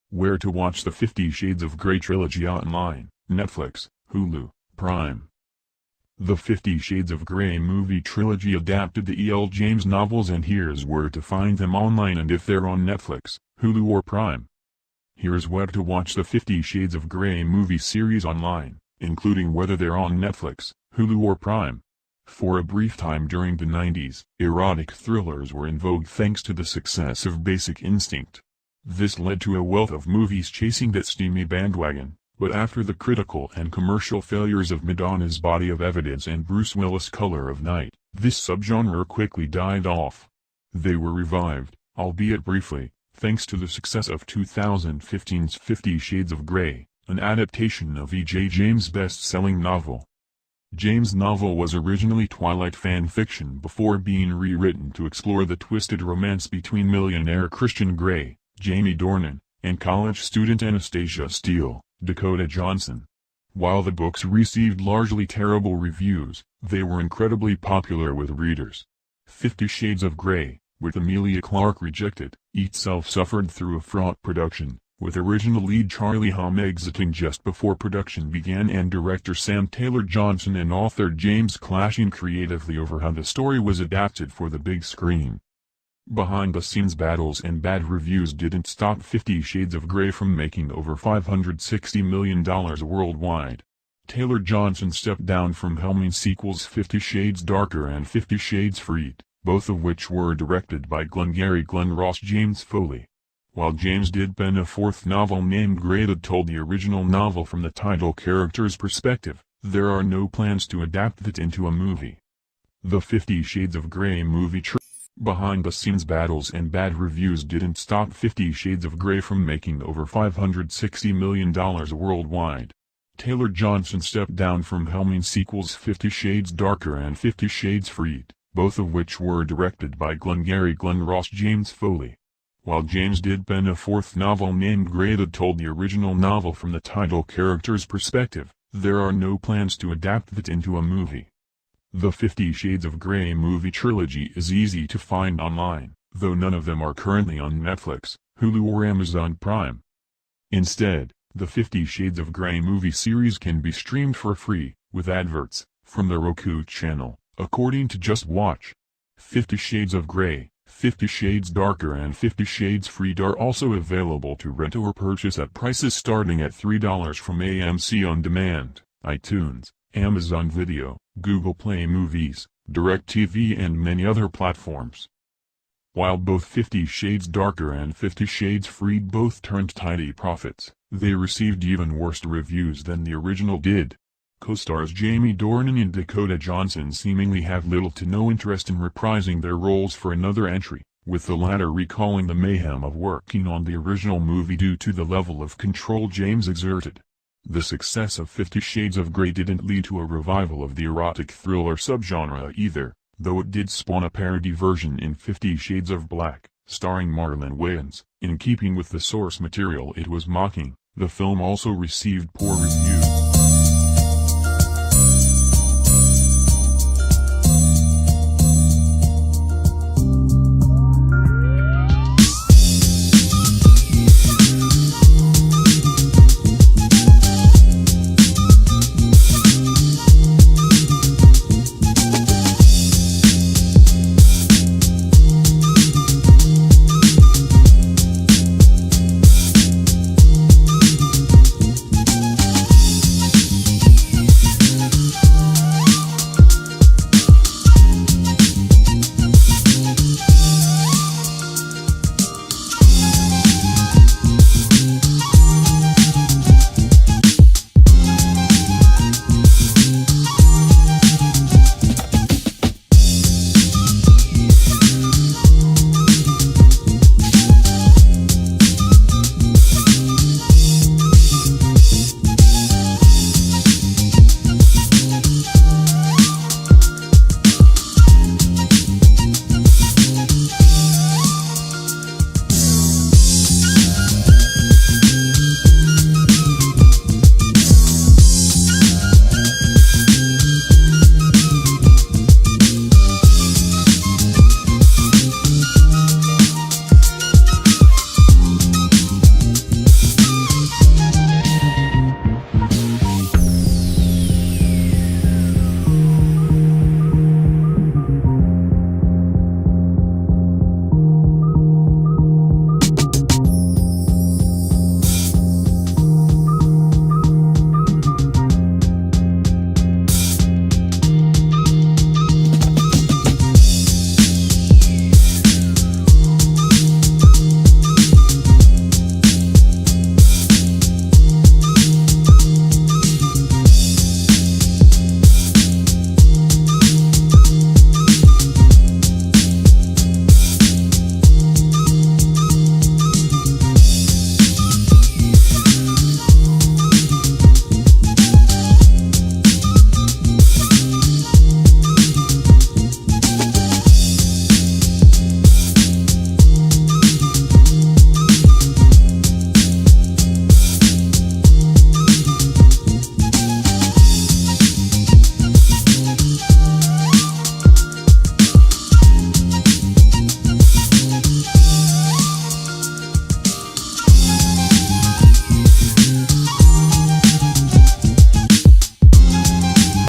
Where to watch the 50 Shades of Grey trilogy online: Netflix, Hulu, Prime. The 50 Shades of Grey movie trilogy adapted the E.L. James novels, and here's where to find them online and if they're on Netflix, Hulu or Prime. Here's where to watch the 50 Shades of Grey movie series online, including whether they're on Netflix, Hulu or Prime. For a brief time during the 90s, erotic thrillers were in vogue thanks to the success of Basic Instinct. This led to a wealth of movies chasing that steamy bandwagon, but after the critical and commercial failures of Madonna's Body of Evidence and Bruce Willis' Color of Night, this subgenre quickly died off. They were revived, albeit briefly, thanks to the success of 2015's 50 Shades of Grey, an adaptation of E.J. James' best-selling novel. James' novel was originally Twilight fan fiction before being rewritten to explore the twisted romance between millionaire Christian Grey, Jamie Dornan, and college student Anastasia Steele, Dakota Johnson. While the books received largely terrible reviews, they were incredibly popular with readers. 50 Shades of Grey, with Amelia Clarke rejected, itself suffered through a fraught production, with original lead Charlie Hunnam exiting just before production began and director Sam Taylor Johnson and author James clashing creatively over how the story was adapted for the big screen. Behind-the-scenes battles and bad reviews didn't stop 50 Shades of Grey from making over $560 million worldwide. Taylor Johnson stepped down from helming sequels 50 Shades Darker and 50 Shades Freed, both of which were directed by Glengarry Glen Ross James Foley. While James did pen a fourth novel named Grey that told the original novel from the title character's perspective, there are no plans to adapt that into a movie. The 50 Shades of Grey movie behind-the-scenes battles and bad reviews didn't stop 50 Shades of Grey from making over $560 million worldwide. Taylor Johnson stepped down from helming sequels 50 Shades Darker and 50 Shades Freed, both of which were directed by Glengarry Glen Ross James Foley. While James did pen a fourth novel named Grey that told the original novel from the title character's perspective, there are no plans to adapt that into a movie. The 50 Shades of Grey movie trilogy is easy to find online, though none of them are currently on Netflix, Hulu or Amazon Prime. Instead, the 50 Shades of Grey movie series can be streamed for free, with adverts, from the Roku channel, according to Just Watch. 50 Shades of Grey, 50 Shades Darker and 50 Shades Freed are also available to rent or purchase at prices starting at $3 from AMC On Demand, iTunes, Amazon Video, Google Play Movies, DirecTV and many other platforms. While both 50 Shades Darker and 50 Shades Freed both turned tidy profits, they received even worse reviews than the original did. Co-stars Jamie Dornan and Dakota Johnson seemingly have little to no interest in reprising their roles for another entry, with the latter recalling the mayhem of working on the original movie due to the level of control James exerted. The success of 50 Shades of Grey didn't lead to a revival of the erotic thriller subgenre either, though it did spawn a parody version in 50 Shades of Black, starring Marlon Wayans. In keeping with the source material it was mocking, the film also received poor reviews.